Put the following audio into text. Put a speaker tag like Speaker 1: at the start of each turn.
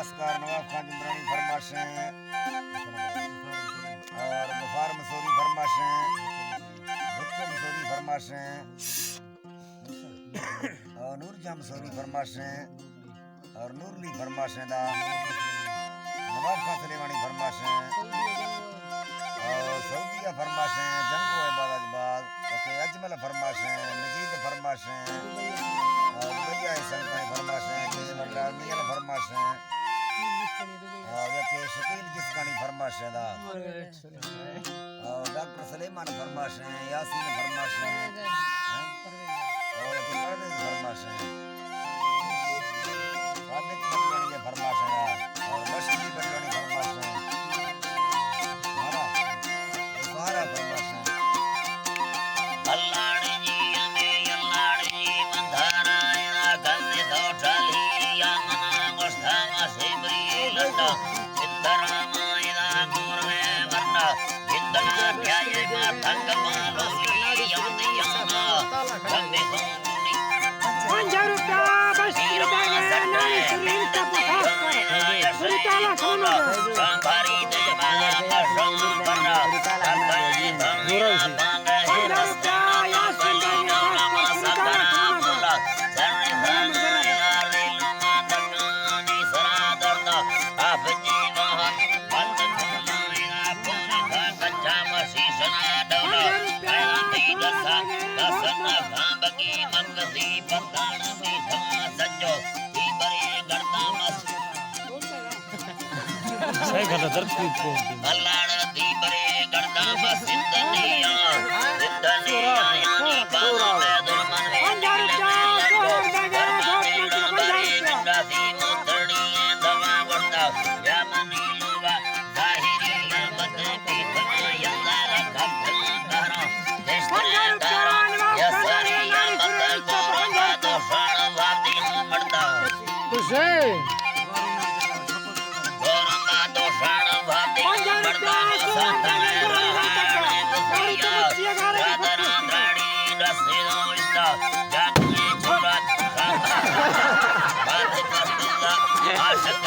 Speaker 1: असकार नवाब खान जिंद्रानी फरमाशें और गफार मसूरी फरमाशें, भुट्टो मसूरी फरमाशें और नूरजहां मसूरी फरमाशें और नूरली फरमाशें दा नवाब खान सलेमानी फरमाशें और सऊदिया फरमाशें जंगो इबादत अजमल फरमाशें मजीद फरमाशें और भैया संताई फरमाशें मियां फरमाशें और के शकील जिसकानी फरमाशें दा और डॉक्टर सलेमान फरमाशें यासीन फरमाशें और के परवेज फरमाशें सादिक बंदनी फरमाशें और मशकी बंदनी फरमाशें सारा फरमाशें
Speaker 2: अल्लाहड़ी जी हमें अल्लाहड़ी मंधारा या गंदे दो ठाली या मना गोश्ता मसेबरी लंडा इंदरा मायदा गोर में वरना इंदरा क्या ये माथंग मालो यानी याना गंदे सोनी
Speaker 3: पंजाब का बस नहीं शरीर का पहाड़ पूरी ताला खाना
Speaker 2: भारी दे माला मशम बना अंदर
Speaker 4: saya kata tertipu.
Speaker 2: Allah di beri garda masindaniya, sindaniya yani bawa bedurman Aşık